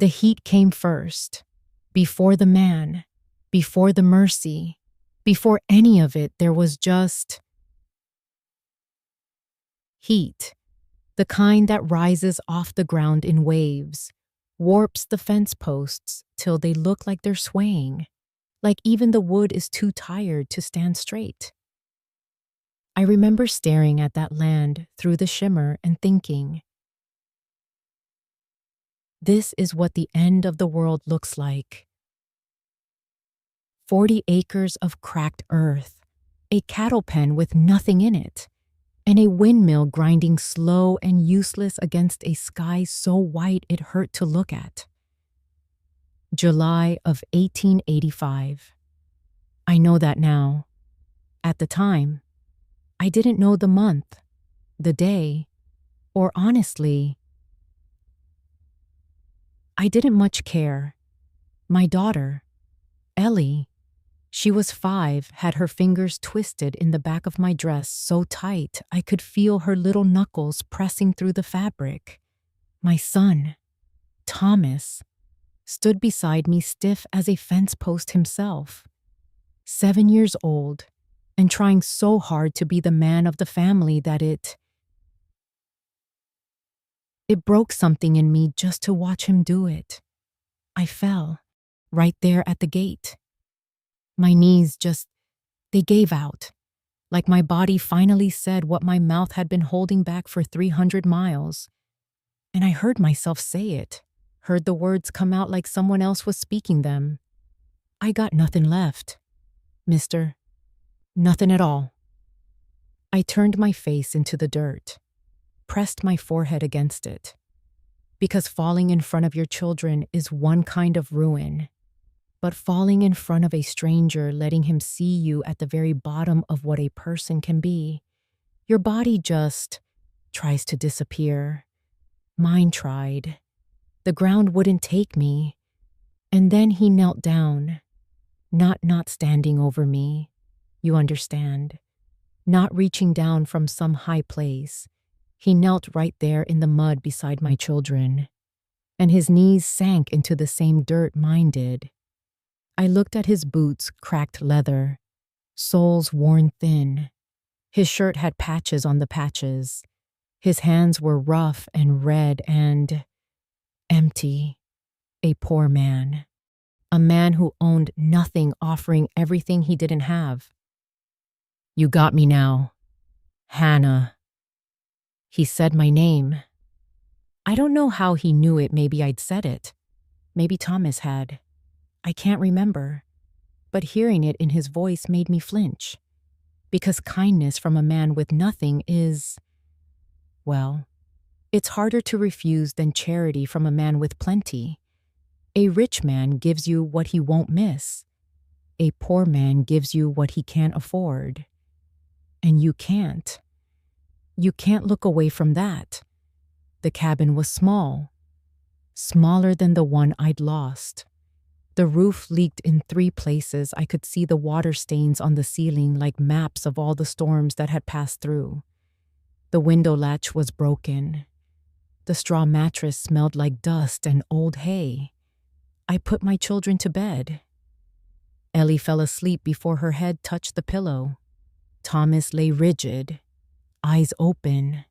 The heat came first, before the man, before the mercy, before any of it. There was just heat, the kind that rises off the ground in waves, warps the fence posts till they look like they're swaying, like even the wood is too tired to stand straight. I remember staring at that land through the shimmer and thinking, this is what the end of the world looks like. 40 acres of cracked earth, a cattle pen with nothing in it, and a windmill grinding slow and useless against a sky so white it hurt to look at. July of 1885. I know that now. At the time, I didn't know the month, the day, or honestly, I didn't much care. My daughter, Ellie, she was 5, had her fingers twisted in the back of my dress so tight I could feel her little knuckles pressing through the fabric. My son, Thomas, stood beside me stiff as a fence post himself, 7 years old, and trying so hard to be the man of the family that it broke something in me just to watch him do it. I fell, right there at the gate. My knees they gave out, like my body finally said what my mouth had been holding back for 300 miles. And I heard myself say it, heard the words come out like someone else was speaking them. I got nothing left, mister. Nothing at all. I turned my face into the dirt, pressed my forehead against it. Because falling in front of your children is one kind of ruin, but falling in front of a stranger, letting him see you at the very bottom of what a person can be, your body just tries to disappear. Mine tried. The ground wouldn't take me. And then he knelt down, not standing over me. You understand. Not reaching down from some high place. He knelt right there in the mud beside my children, and his knees sank into the same dirt mine did. I looked at his boots, cracked leather, soles worn thin. His shirt had patches on the patches. His hands were rough and red and empty. A poor man. A man who owned nothing, offering everything he didn't have. You got me now. Hannah. He said my name. I don't know how he knew it. Maybe I'd said it. Maybe Thomas had. I can't remember. But hearing it in his voice made me flinch. Because kindness from a man with nothing is, well, it's harder to refuse than charity from a man with plenty. A rich man gives you what he won't miss. A poor man gives you what he can't afford. And you can't. You can't look away from that. The cabin was small. Smaller than the one I'd lost. The roof leaked in 3 places. I could see the water stains on the ceiling like maps of all the storms that had passed through. The window latch was broken. The straw mattress smelled like dust and old hay. I put my children to bed. Ellie fell asleep before her head touched the pillow. Thomas lay rigid, eyes open,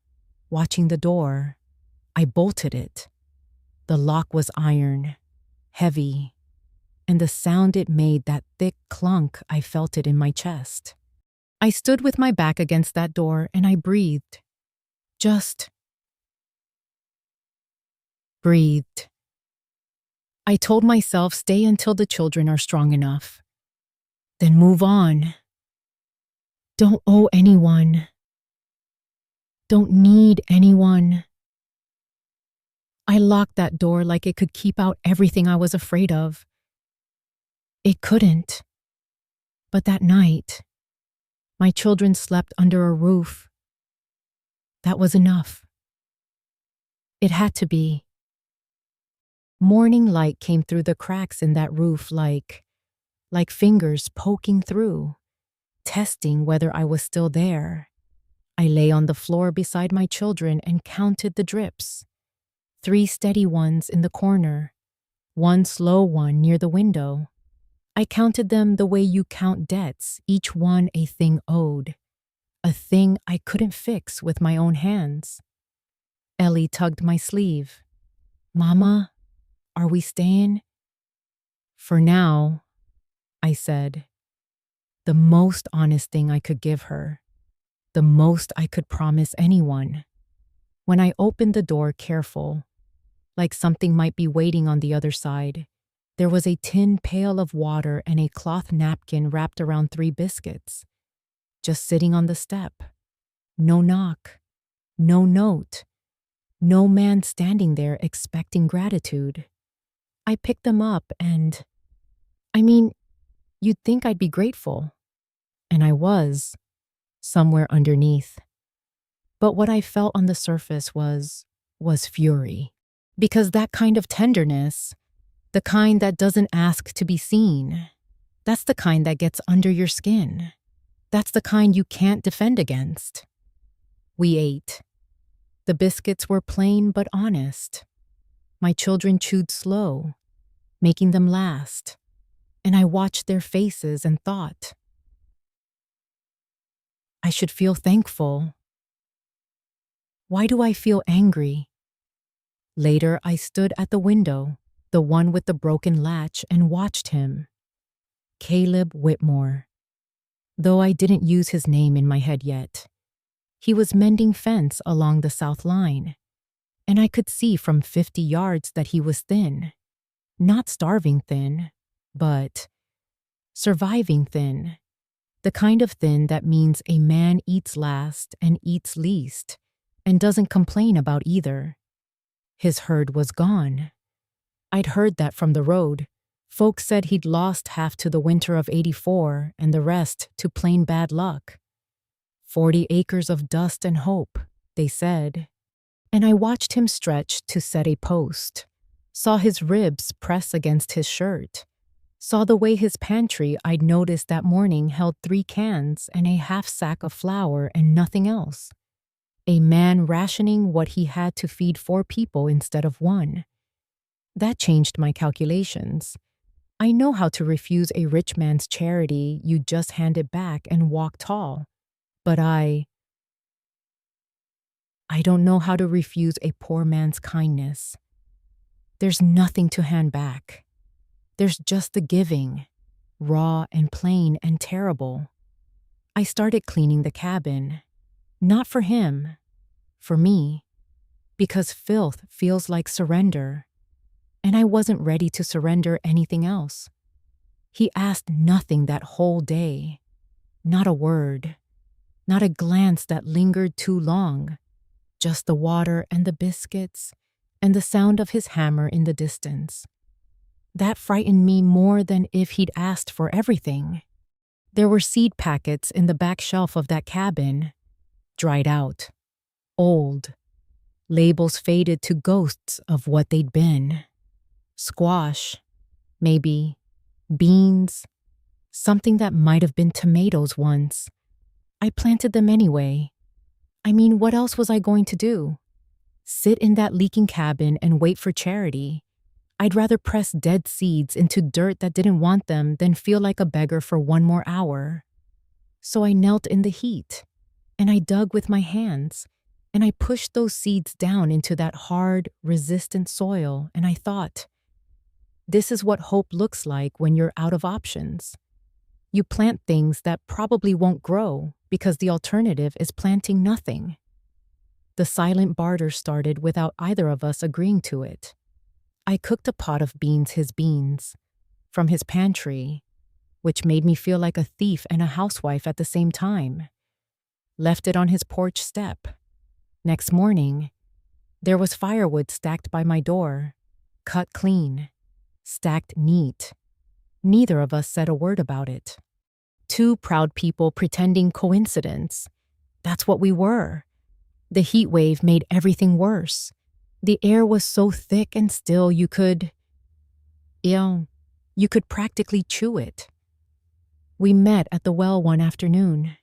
watching the door. I bolted it. The lock was iron, heavy, and the sound it made, that thick clunk, I felt it in my chest. I stood with my back against that door and I breathed. Just breathed. I told myself, stay until the children are strong enough. Then move on. Don't owe anyone. Don't need anyone. I locked that door like it could keep out everything I was afraid of. It couldn't. But that night, my children slept under a roof. That was enough. It had to be. Morning light came through the cracks in that roof like fingers poking through, testing whether I was still there. I lay on the floor beside my children and counted the drips. 3 steady ones in the corner, one slow one near the window. I counted them the way you count debts, each one a thing owed, a thing I couldn't fix with my own hands. Ellie tugged my sleeve. Mama, are we staying? For now, I said. The most honest thing I could give her. The most I could promise anyone. When I opened the door careful, like something might be waiting on the other side, there was a tin pail of water and a cloth napkin wrapped around 3 biscuits, just sitting on the step. No knock, no note, no man standing there expecting gratitude. I picked them up and, you'd think I'd be grateful. And I was, somewhere underneath. But what I felt on the surface was fury. Because that kind of tenderness, the kind that doesn't ask to be seen, that's the kind that gets under your skin. That's the kind you can't defend against. We ate. The biscuits were plain but honest. My children chewed slow, making them last. And I watched their faces and thought, I should feel thankful. Why do I feel angry? Later, I stood at the window, the one with the broken latch, and watched him. Caleb Whitmore. Though I didn't use his name in my head yet. He was mending fence along the south line, and I could see from 50 yards that he was thin. Not starving thin, but surviving thin. The kind of thin that means a man eats last and eats least, and doesn't complain about either. His herd was gone. I'd heard that from the road. Folks said he'd lost half to the winter of '84 and the rest to plain bad luck. 40 acres of dust and hope, they said. And I watched him stretch to set a post, saw his ribs press against his shirt, saw the way his pantry I'd noticed that morning held 3 cans and a half sack of flour and nothing else. A man rationing what he had to feed 4 people instead of 1. That changed my calculations. I know how to refuse a rich man's charity you just hand it back and walk tall. But I don't know how to refuse a poor man's kindness. There's nothing to hand back. There's just the giving, raw and plain and terrible. I started cleaning the cabin. Not for him, for me. Because filth feels like surrender. And I wasn't ready to surrender anything else. He asked nothing that whole day. Not a word. Not a glance that lingered too long. Just the water and the biscuits and the sound of his hammer in the distance. That frightened me more than if he'd asked for everything. There were seed packets in the back shelf of that cabin, dried out, old, labels faded to ghosts of what they'd been. Squash, maybe, beans, something that might have been tomatoes once. I planted them anyway. What else was I going to do? Sit in that leaking cabin and wait for charity? I'd rather press dead seeds into dirt that didn't want them than feel like a beggar for 1 more hour. So I knelt in the heat, and I dug with my hands, and I pushed those seeds down into that hard, resistant soil, and I thought, this is what hope looks like when you're out of options. You plant things that probably won't grow because the alternative is planting nothing. The silent barter started without either of us agreeing to it. I cooked a pot of beans, his beans, from his pantry, which made me feel like a thief and a housewife at the same time. Left it on his porch step. Next morning, there was firewood stacked by my door, cut clean, stacked neat. Neither of us said a word about it. 2 proud people pretending coincidence. That's what we were. The heat wave made everything worse. The air was so thick and still you could practically chew it. We met at the well one afternoon,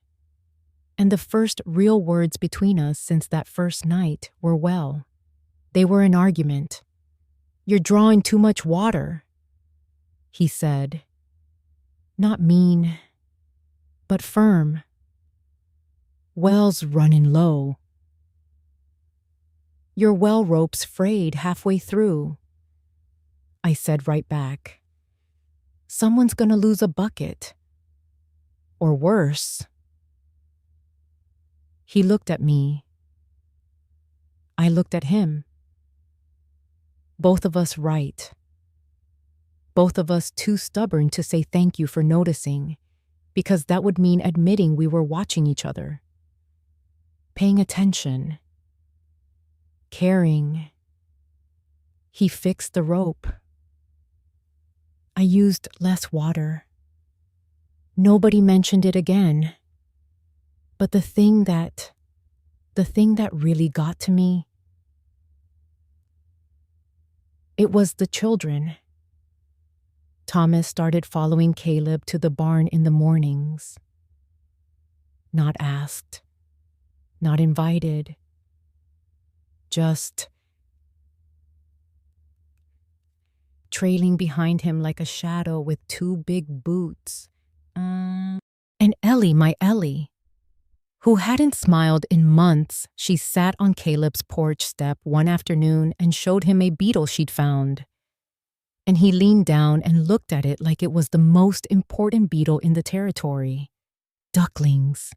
and the first real words between us since that first night were well. They were an argument. "You're drawing too much water," he said. Not mean, but firm. "Well's running low." "Your well rope's frayed halfway through," I said right back. "Someone's gonna lose a bucket. Or worse." He looked at me. I looked at him. Both of us right. Both of us too stubborn to say thank you for noticing, because that would mean admitting we were watching each other. Paying attention. Caring. He fixed the rope. I used less water. Nobody mentioned it again. But the thing that really got to me, it was the children. Thomas started following Caleb to the barn in the mornings. Not asked, not invited, just trailing behind him like a shadow with two big boots. And Ellie, my Ellie, who hadn't smiled in months, she sat on Caleb's porch step one afternoon and showed him a beetle she'd found. And he leaned down and looked at it like it was the most important beetle in the territory. Ducklings.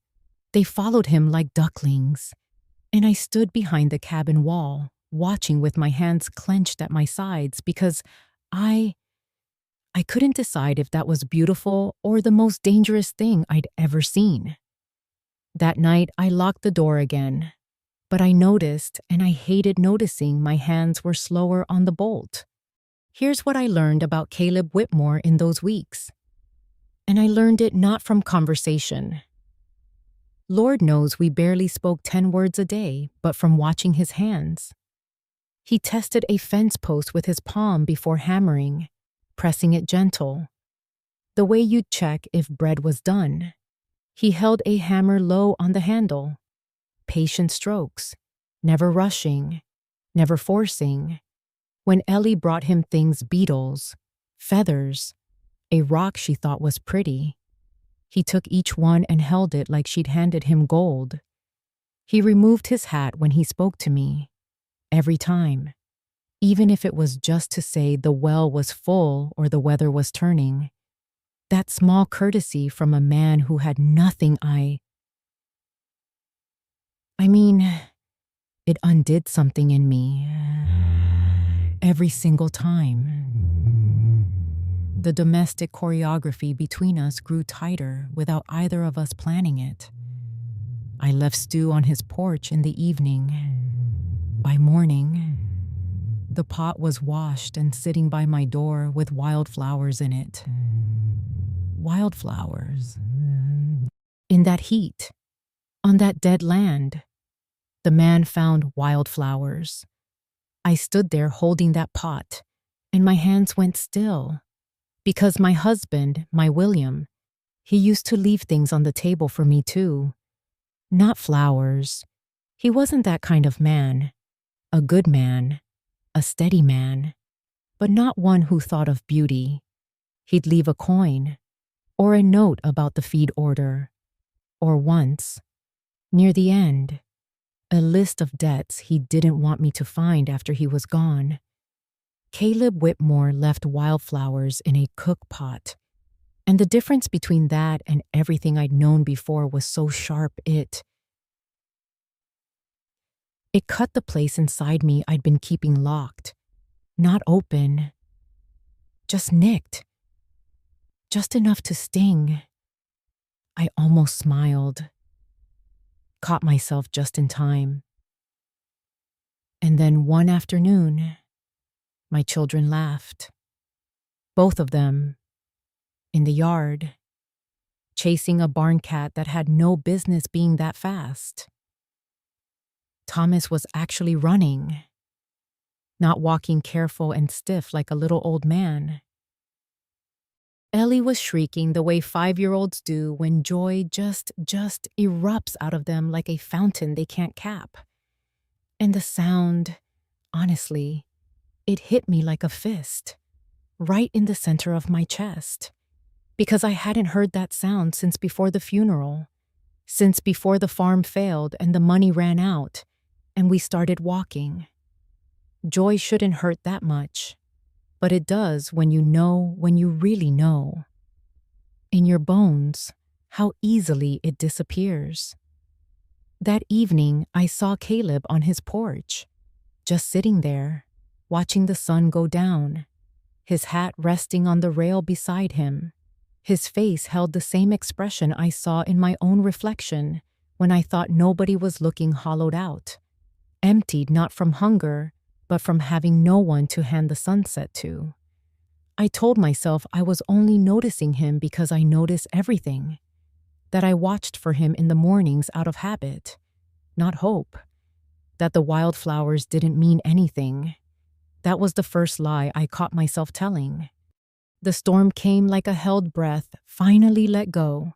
They followed him like ducklings. And I stood behind the cabin wall, watching with my hands clenched at my sides because I couldn't decide if that was beautiful or the most dangerous thing I'd ever seen. That night, I locked the door again, but I noticed, and I hated noticing, my hands were slower on the bolt. Here's what I learned about Caleb Whitmore in those weeks. And I learned it not from conversation. Lord knows we barely spoke 10 words a day, but from watching his hands. He tested a fence post with his palm before hammering, pressing it gentle, the way you'd check if bread was done. He held a hammer low on the handle. Patient strokes, never rushing, never forcing. When Ellie brought him things, beetles, feathers, a rock she thought was pretty, he took each one and held it like she'd handed him gold. He removed his hat when he spoke to me, every time, even if it was just to say the well was full or the weather was turning. That small courtesy from a man who had nothing it undid something in me. Every single time. The domestic choreography between us grew tighter without either of us planning it. I left Stu on his porch in the evening. By morning, the pot was washed and sitting by my door with wildflowers in it. Wildflowers. In that heat, on that dead land, the man found wildflowers. I stood there holding that pot, and my hands went still. Because my husband, my William, he used to leave things on the table for me too. Not flowers. He wasn't that kind of man. A good man. A steady man. But not one who thought of beauty. He'd leave a coin. Or a note about the feed order. Or once, near the end, a list of debts he didn't want me to find after he was gone. Caleb Whitmore left wildflowers in a cook pot. And the difference between that and everything I'd known before was so sharp it cut the place inside me I'd been keeping locked. Not open. Just nicked. Just enough to sting. I almost smiled. Caught myself just in time. And then one afternoon, my children laughed. Both of them, in the yard, chasing a barn cat that had no business being that fast. Thomas was actually running, not walking careful and stiff like a little old man. Ellie was shrieking the way 5-year-olds do when joy just erupts out of them like a fountain they can't cap. And the sound, honestly, It hit me like a fist, right in the center of my chest, because I hadn't heard that sound since before the funeral, since before the farm failed and the money ran out, and we started walking. Joy shouldn't hurt that much, but it does when you really know. In your bones, how easily it disappears. That evening, I saw Caleb on his porch, just sitting there, watching the sun go down, his hat resting on the rail beside him. His face held the same expression I saw in my own reflection when I thought nobody was looking hollowed out, emptied not from hunger, but from having no one to hand the sunset to. I told myself I was only noticing him because I notice everything, that I watched for him in the mornings out of habit, not hope, that the wildflowers didn't mean anything. That was the first lie I caught myself telling. The storm came like a held breath, finally let go.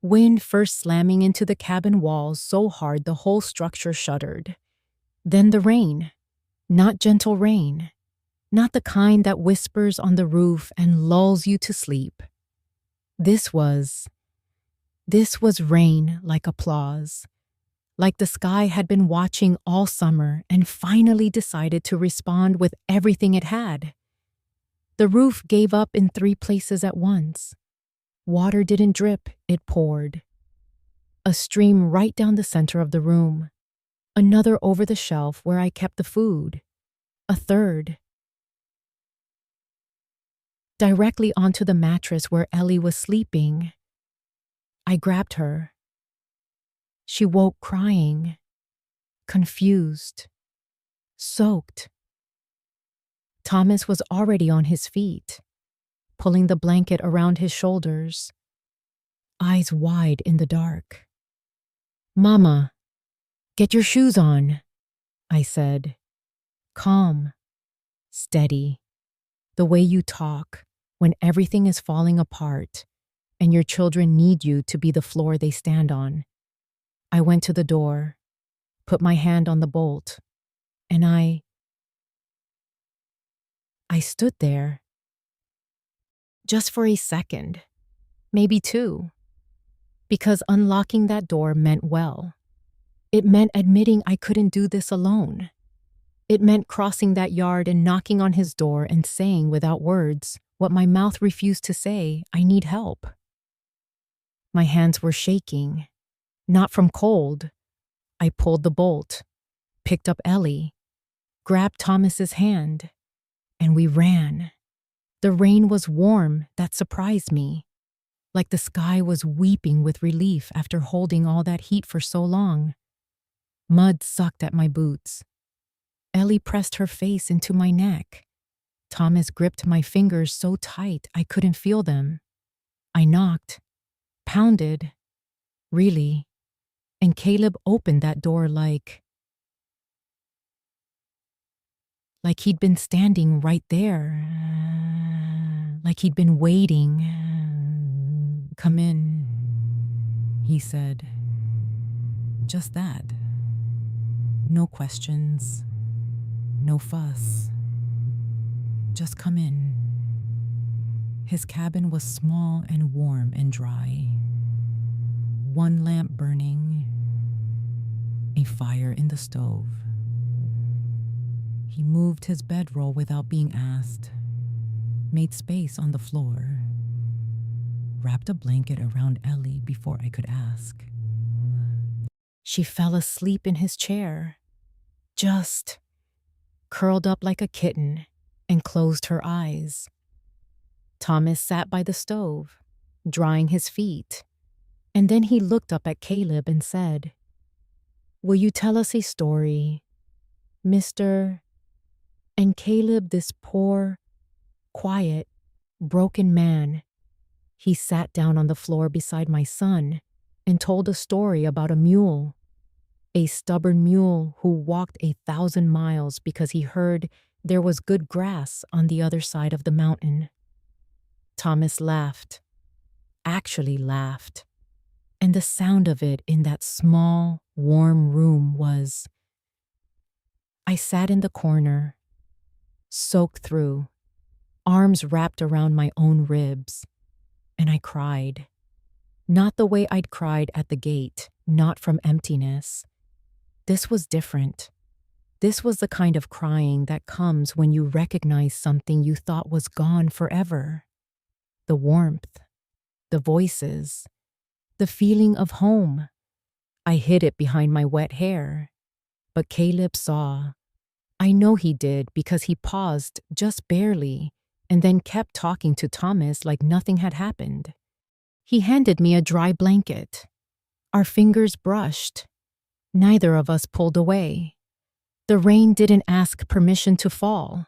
Wind first slamming into the cabin walls so hard the whole structure shuddered. Then the rain, not gentle rain, not the kind that whispers on the roof and lulls you to sleep. This was rain like applause, like the sky had been watching all summer and finally decided to respond with everything it had. The roof gave up in 3 places at once. Water didn't drip, it poured. A stream right down the center of the room. Another over the shelf where I kept the food. A third directly onto the mattress where Ellie was sleeping. I grabbed her. She woke crying, confused, soaked. Thomas was already on his feet, pulling the blanket around his shoulders, eyes wide in the dark. "Mama, get your shoes on," I said. Calm, steady, the way you talk when everything is falling apart and your children need you to be the floor they stand on. I went to the door, put my hand on the bolt, and I stood there. Just for a second, maybe 2, because unlocking that door meant well. It meant admitting I couldn't do this alone. It meant crossing that yard and knocking on his door and saying without words what my mouth refused to say, I need help. My hands were shaking, not from cold. I pulled the bolt, picked up Ellie, grabbed Thomas's hand, and we ran. The rain was warm, that surprised me, like the sky was weeping with relief after holding all that heat for so long. Mud sucked at my boots. Ellie pressed her face into my neck. Thomas gripped my fingers so tight I couldn't feel them. I knocked, pounded, really, and Caleb opened that door like he'd been standing right there, like he'd been waiting. "Come in," he said. Just that. No questions, no fuss. Just come in. His cabin was small and warm and dry. 1 lamp burning, a fire in the stove. He moved his bedroll without being asked, made space on the floor, wrapped a blanket around Ellie before I could ask. She fell asleep in his chair, just curled up like a kitten and closed her eyes. Thomas sat by the stove, drying his feet, and then he looked up at Caleb and said, "Will you tell us a story, Mr.?" And Caleb, this poor, quiet, broken man, he sat down on the floor beside my son and told a story about a mule, a stubborn mule who walked 1,000 miles because he heard there was good grass on the other side of the mountain. Thomas laughed, actually laughed, and the sound of it in that small, warm room was... I sat in the corner, soaked through, arms wrapped around my own ribs, and I cried. Not the way I'd cried at the gate, not from emptiness. This was different. This was the kind of crying that comes when you recognize something you thought was gone forever. The warmth, the voices, the feeling of home. I hid it behind my wet hair, but Caleb saw. I know he did because he paused just barely and then kept talking to Thomas like nothing had happened. He handed me a dry blanket. Our fingers brushed. Neither of us pulled away. The rain didn't ask permission to fall.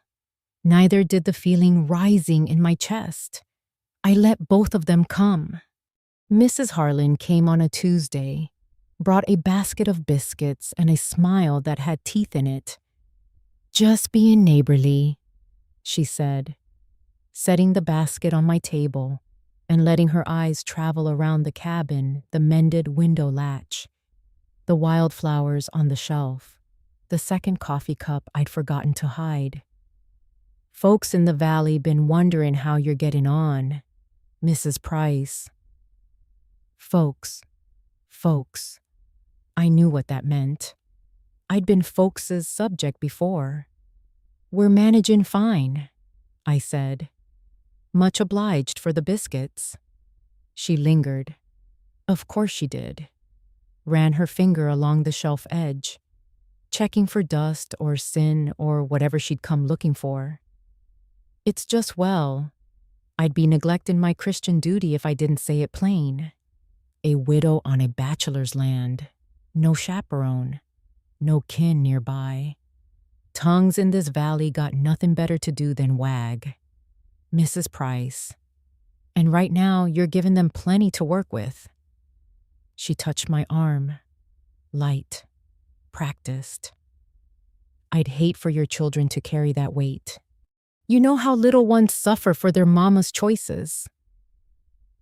Neither did the feeling rising in my chest. I let both of them come. Mrs. Harlan came on a Tuesday, brought a basket of biscuits and a smile that had teeth in it. "Just being neighborly," she said, setting the basket on my table and letting her eyes travel around the cabin, the mended window latch, the wildflowers on the shelf, the second coffee cup I'd forgotten to hide. "Folks in the valley been wondering how you're getting on, Mrs. Price." Folks. I knew what that meant. I'd been folks' subject before. "We're managing fine," I said. "Much obliged for the biscuits." She lingered. Of course she did. Ran her finger along the shelf edge, checking for dust or sin or whatever she'd come looking for. "It's just well, I'd be neglecting my Christian duty if I didn't say it plain. A widow on a bachelor's land. No chaperone. No kin nearby. Tongues in this valley got nothing better to do than wag. Mrs. Price. And right now you're giving them plenty to work with." She touched my arm. Light. Practiced. "I'd hate for your children to carry that weight. You know how little ones suffer for their mama's choices."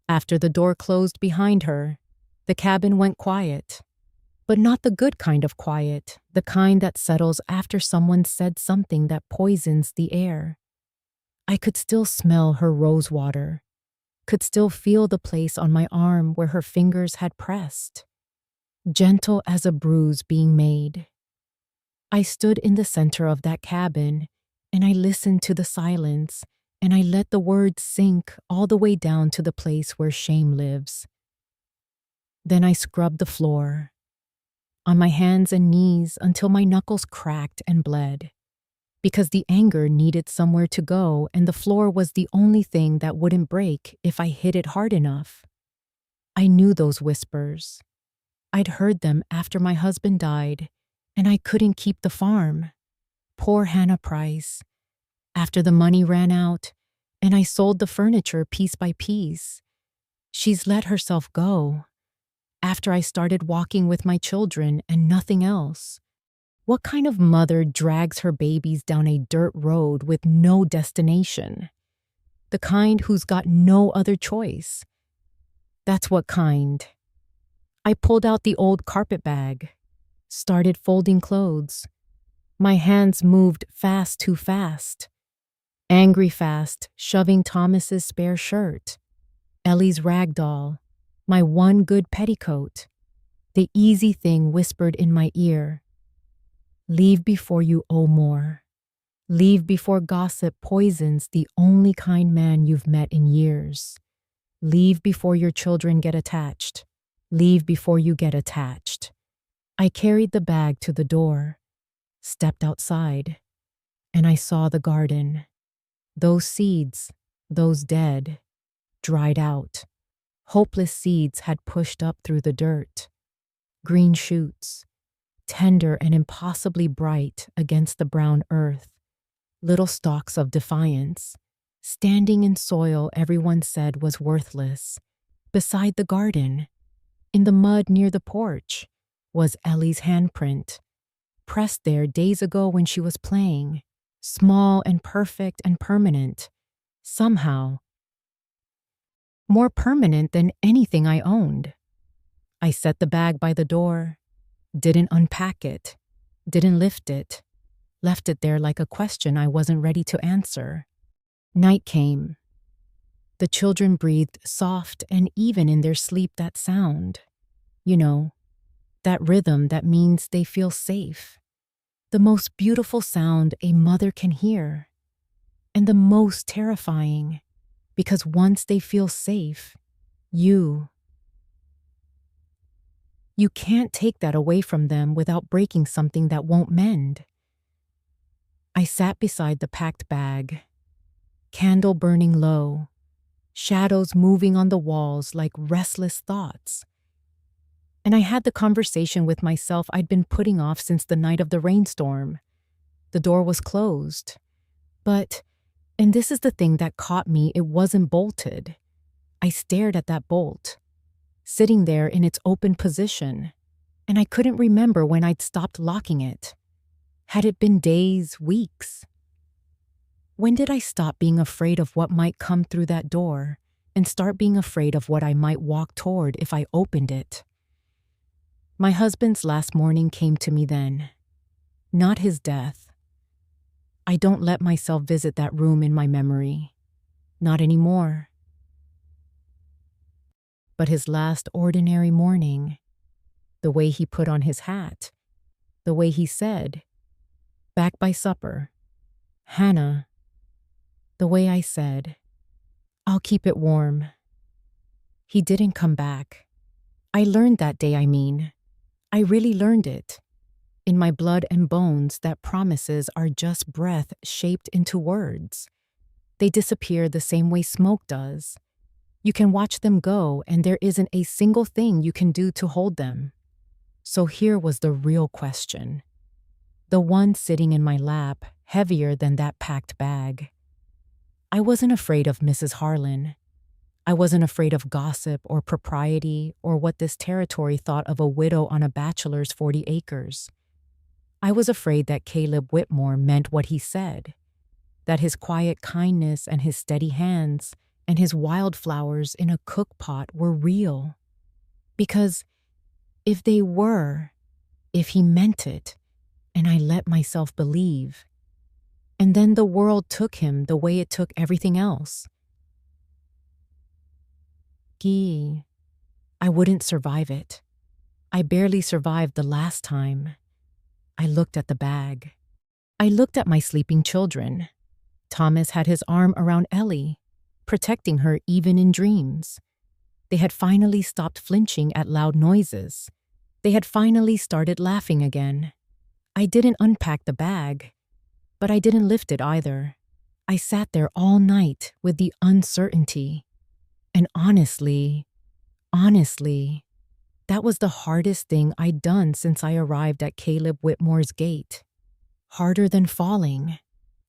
After the door closed behind her, the cabin went quiet. But not the good kind of quiet, the kind that settles after someone said something that poisons the air. I could still smell her rose water, could still feel the place on my arm where her fingers had pressed, gentle as a bruise being made. I stood in the center of that cabin, and I listened to the silence, and I let the words sink all the way down to the place where shame lives. Then I scrubbed the floor, on my hands and knees until my knuckles cracked and bled, because the anger needed somewhere to go and the floor was the only thing that wouldn't break if I hit it hard enough. I knew those whispers. I'd heard them after my husband died, and I couldn't keep the farm. Poor Hannah Price. After the money ran out, and I sold the furniture piece by piece. She's let herself go. After I started walking with my children and nothing else. What kind of mother drags her babies down a dirt road with no destination? The kind who's got no other choice. That's what kind. I pulled out the old carpet bag, started folding clothes. My hands moved fast too fast. Angry fast, shoving Thomas's spare shirt, Ellie's rag doll, my one good petticoat. The easy thing whispered in my ear. Leave before you owe more. Leave before gossip poisons the only kind man you've met in years. Leave before your children get attached. Leave before you get attached. I carried the bag to the door, stepped outside, and I saw the garden. Those seeds, those dead, dried out. Hopeless seeds had pushed up through the dirt. Green shoots, tender and impossibly bright against the brown earth. Little stalks of defiance, standing in soil everyone said was worthless. Beside the garden, in the mud near the porch, was Ellie's handprint, pressed there days ago when she was playing, small and perfect and permanent, somehow. More permanent than anything I owned. I set the bag by the door, didn't unpack it, didn't lift it, left it there like a question I wasn't ready to answer. Night came. The children breathed soft and even in their sleep. That sound. You know, that rhythm that means they feel safe. The most beautiful sound a mother can hear. And the most terrifying, because once they feel safe, you can't take that away from them without breaking something that won't mend. I sat beside the packed bag, candle burning low, shadows moving on the walls like restless thoughts. And I had the conversation with myself I'd been putting off since the night of the rainstorm. The door was closed. But, and this is the thing that caught me, it wasn't bolted. I stared at that bolt, sitting there in its open position, and I couldn't remember when I'd stopped locking it. Had it been days, weeks? When did I stop being afraid of what might come through that door and start being afraid of what I might walk toward if I opened it? My husband's last morning came to me then. Not his death. I don't let myself visit that room in my memory. Not anymore. But his last ordinary morning, the way he put on his hat, the way he said, "Back by supper, Hannah," the way I said, "I'll keep it warm." He didn't come back. I learned that day, I really learned it. In my blood and bones that promises are just breath shaped into words. They disappear the same way smoke does. You can watch them go and there isn't a single thing you can do to hold them. So here was the real question. The one sitting in my lap, heavier than that packed bag. I wasn't afraid of Mrs. Harlan. I wasn't afraid of gossip or propriety or what this territory thought of a widow on a bachelor's 40 acres. I was afraid that Caleb Whitmore meant what he said, that his quiet kindness and his steady hands and his wildflowers in a cook pot were real. Because if they were, if he meant it, and I let myself believe, and then the world took him the way it took everything else, I wouldn't survive it. I barely survived the last time. I looked at the bag. I looked at my sleeping children. Thomas had his arm around Ellie, protecting her even in dreams. They had finally stopped flinching at loud noises. They had finally started laughing again. I didn't unpack the bag, but I didn't lift it either. I sat there all night with the uncertainty. And honestly, that was the hardest thing I'd done since I arrived at Caleb Whitmore's gate. Harder than falling,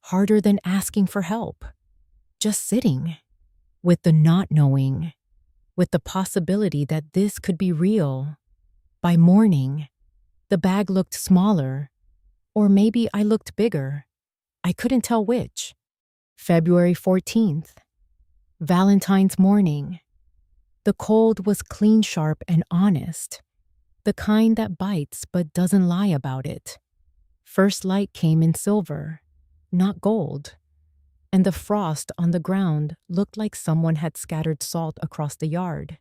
harder than asking for help. Just sitting, with the not knowing, with the possibility that this could be real. By morning, the bag looked smaller, or maybe I looked bigger. I couldn't tell which. February 14th. Valentine's morning. The cold was clean sharp and honest, the kind that bites but doesn't lie about it. First light came in silver, not gold, and the frost on the ground looked like someone had scattered salt across the yard.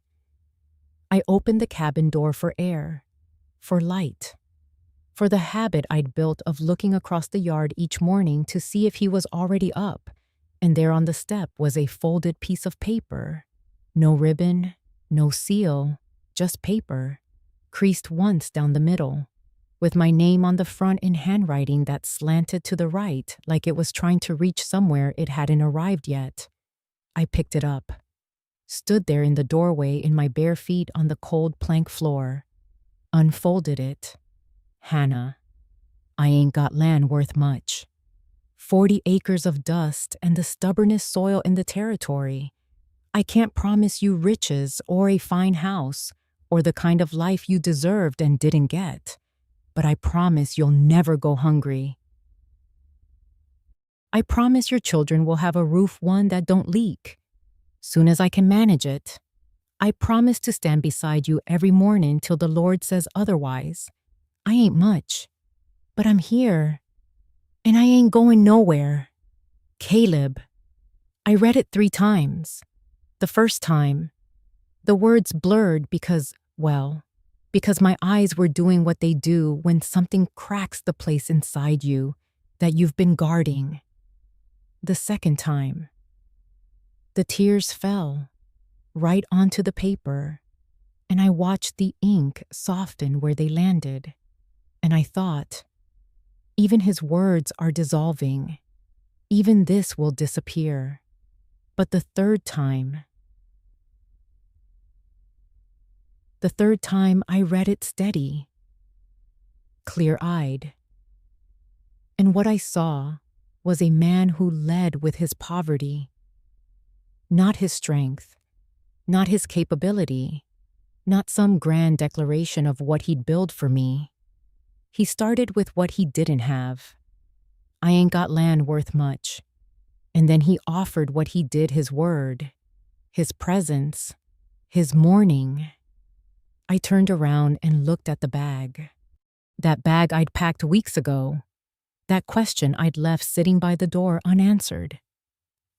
I opened the cabin door for air, for light, for the habit I'd built of looking across the yard each morning to see if he was already up. And there on the step was a folded piece of paper. No ribbon, no seal, just paper, creased once down the middle, with my name on the front in handwriting that slanted to the right like it was trying to reach somewhere it hadn't arrived yet. I picked it up, stood there in the doorway in my bare feet on the cold plank floor, unfolded it. Hannah, I ain't got land worth much. 40 acres of dust and the stubbornest soil in the territory. I can't promise you riches or a fine house or the kind of life you deserved and didn't get, but I promise you'll never go hungry. I promise your children will have a roof, one that don't leak. Soon as I can manage it. I promise to stand beside you every morning till the Lord says otherwise. I ain't much, but I'm here. And I ain't going nowhere. Caleb. I read it 3 times. The first time, the words blurred because my eyes were doing what they do when something cracks the place inside you that you've been guarding. The second time, the tears fell right onto the paper, and I watched the ink soften where they landed. And I thought, even his words are dissolving. Even this will disappear. But the third time I read it steady, clear-eyed. And what I saw was a man who led with his poverty. Not his strength, not his capability, not some grand declaration of what he'd build for me. He started with what he didn't have. I ain't got land worth much. And then he offered what he did: his word, his presence, his mourning. I turned around and looked at the bag. That bag I'd packed weeks ago. That question I'd left sitting by the door unanswered.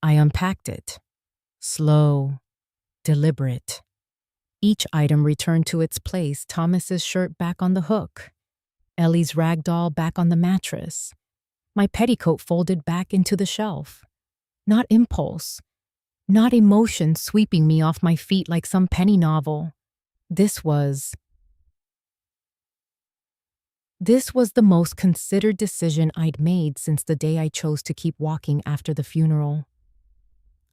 I unpacked it. Slow, deliberate. Each item returned to its place: Thomas's shirt back on the hook, Ellie's rag doll back on the mattress, my petticoat folded back into the shelf. Not impulse, not emotion sweeping me off my feet like some penny novel. This was the most considered decision I'd made since the day I chose to keep walking after the funeral.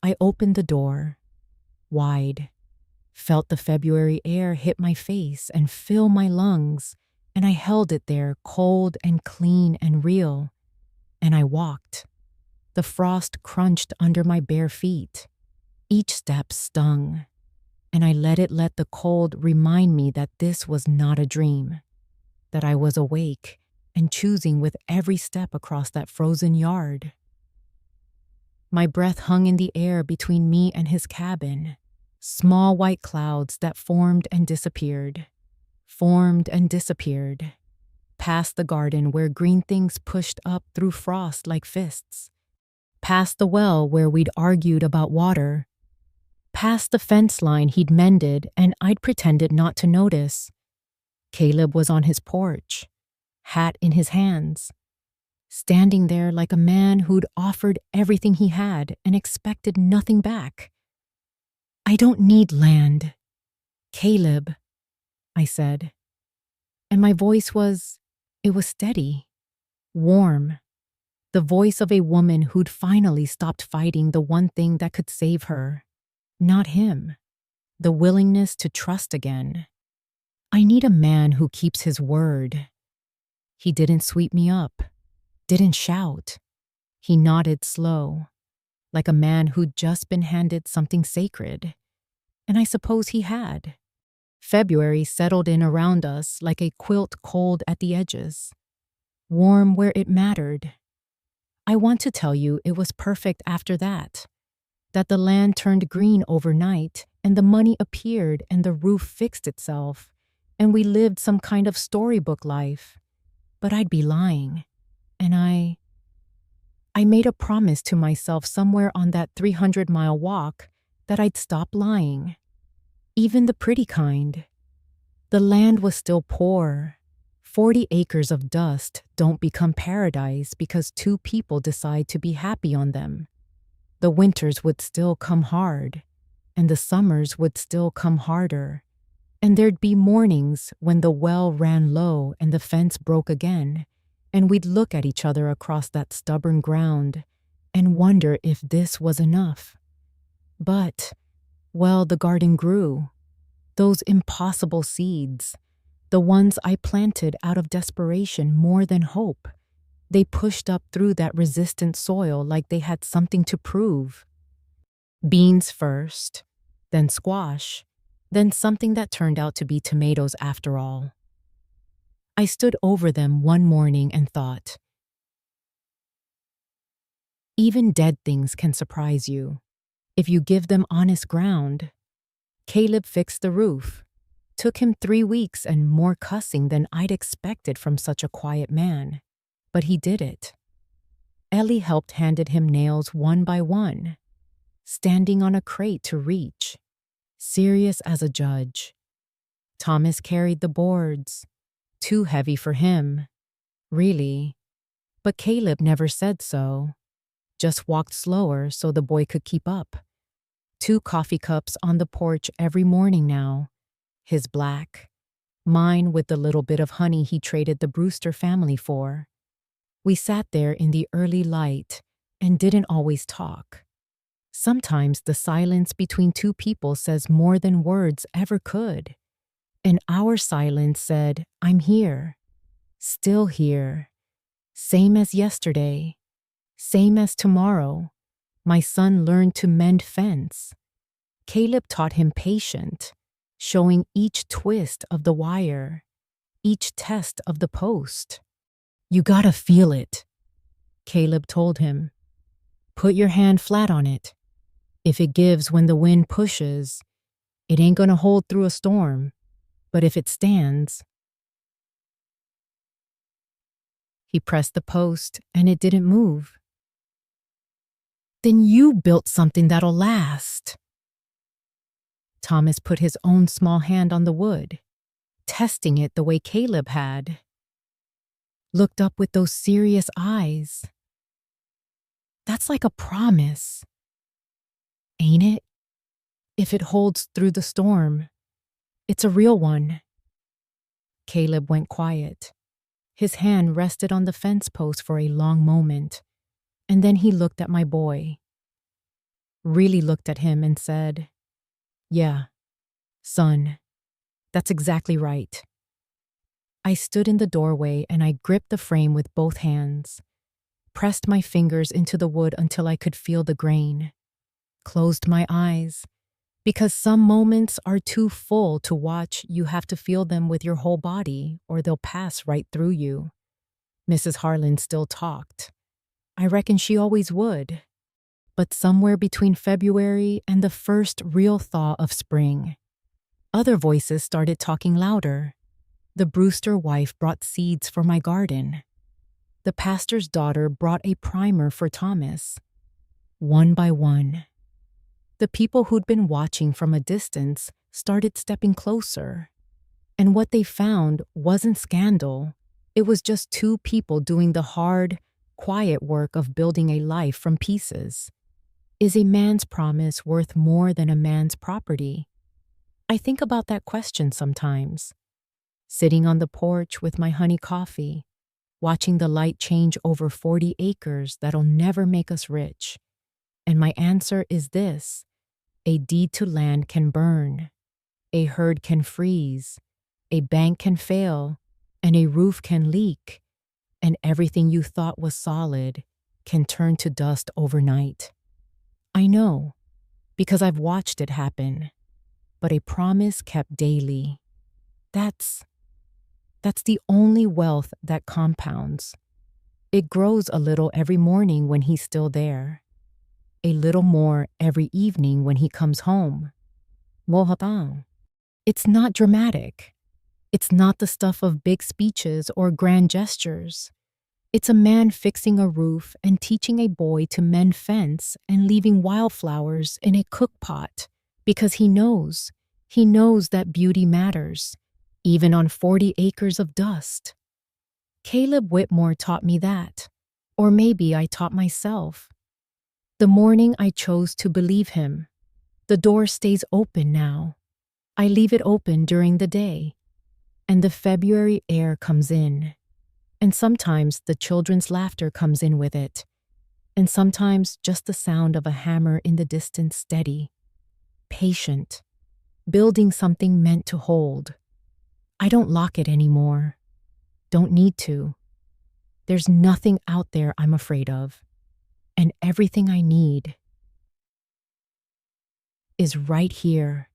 I opened the door, wide, felt the February air hit my face and fill my lungs, and I held it there, cold and clean and real. And I walked. The frost crunched under my bare feet. Each step stung, and I let the cold remind me that this was not a dream, that I was awake and choosing with every step across that frozen yard. My breath hung in the air between me and his cabin, small white clouds that formed and disappeared, past the garden where green things pushed up through frost like fists, past the well where we'd argued about water, past the fence line he'd mended and I'd pretended not to notice. Caleb was on his porch, hat in his hands, standing there like a man who'd offered everything he had and expected nothing back. I don't need land, Caleb, I said. And my voice was steady, warm. The voice of a woman who'd finally stopped fighting the one thing that could save her. Not him. The willingness to trust again. I need a man who keeps his word. He didn't sweep me up, didn't shout. He nodded slow, like a man who'd just been handed something sacred. And I suppose he had. February settled in around us like a quilt, cold at the edges, warm where it mattered. I want to tell you it was perfect after that the land turned green overnight and the money appeared and the roof fixed itself and we lived some kind of storybook life. But I'd be lying. And I made a promise to myself somewhere on that 300-mile walk that I'd stop lying. Even the pretty kind. The land was still poor. 40 acres of dust don't become paradise because 2 people decide to be happy on them. The winters would still come hard, and the summers would still come harder. And there'd be mornings when the well ran low and the fence broke again, and we'd look at each other across that stubborn ground and wonder if this was enough. But, well, the garden grew. Those impossible seeds, the ones I planted out of desperation more than hope, they pushed up through that resistant soil like they had something to prove. Beans first, then squash, then something that turned out to be tomatoes after all. I stood over them one morning and thought, even dead things can surprise you if you give them honest ground. Caleb fixed the roof. Took him 3 weeks and more cussing than I'd expected from such a quiet man. But he did it. Ellie helped handed him nails one by one, standing on a crate to reach, serious as a judge. Thomas carried the boards, too heavy for him, really. But Caleb never said so, just walked slower so the boy could keep up. 2 coffee cups on the porch every morning now, his black, mine with the little bit of honey he traded the Brewster family for. We sat there in the early light and didn't always talk. Sometimes the silence between 2 people says more than words ever could. And our silence said, I'm here, still here, same as yesterday, same as tomorrow. My son learned to mend fence. Caleb taught him patience, showing each twist of the wire, each test of the post. You gotta feel it, Caleb told him. Put your hand flat on it. If it gives when the wind pushes, it ain't gonna hold through a storm. But if it stands. He pressed the post and it didn't move. Then you built something that'll last. Thomas put his own small hand on the wood, testing it the way Caleb had. Looked up with those serious eyes. That's like a promise, ain't it? If it holds through the storm, it's a real one. Caleb went quiet. His hand rested on the fence post for a long moment, and then he looked at my boy. Really looked at him and said, Yeah, son, that's exactly right. I stood in the doorway and I gripped the frame with both hands, pressed my fingers into the wood until I could feel the grain, closed my eyes, because some moments are too full to watch. You have to feel them with your whole body or they'll pass right through you. Mrs. Harlan still talked. I reckon she always would. But somewhere between February and the first real thaw of spring, other voices started talking louder. The Brewster wife brought seeds for my garden. The pastor's daughter brought a primer for Thomas. One by one, the people who'd been watching from a distance started stepping closer. And what they found wasn't scandal. It was just 2 people doing the hard, quiet work of building a life from pieces. Is a man's promise worth more than a man's property? I think about that question sometimes. Sitting on the porch with my honey coffee, watching the light change over 40 acres that'll never make us rich. And my answer is this. A deed to land can burn, a herd can freeze, a bank can fail, and a roof can leak, and everything you thought was solid can turn to dust overnight. I know, because I've watched it happen, but a promise kept daily. That's the only wealth that compounds. It grows a little every morning when he's still there. A little more every evening when he comes home. It's not dramatic. It's not the stuff of big speeches or grand gestures. It's a man fixing a roof and teaching a boy to mend fence and leaving wildflowers in a cook pot because he knows that beauty matters, even on 40 acres of dust. Caleb Whitmore taught me that, or maybe I taught myself. The morning I chose to believe him, the door stays open now. I leave it open during the day, and the February air comes in. And sometimes the children's laughter comes in with it, and sometimes just the sound of a hammer in the distance steady, patient, building something meant to hold. I don't lock it anymore. Don't need to. There's nothing out there I'm afraid of. And everything I need is right here,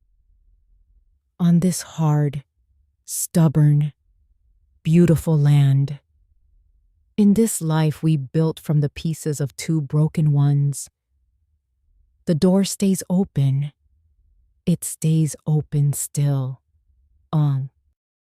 on this hard, stubborn, beautiful land. In this life we built from the pieces of 2 broken ones. The door stays open. It stays open still.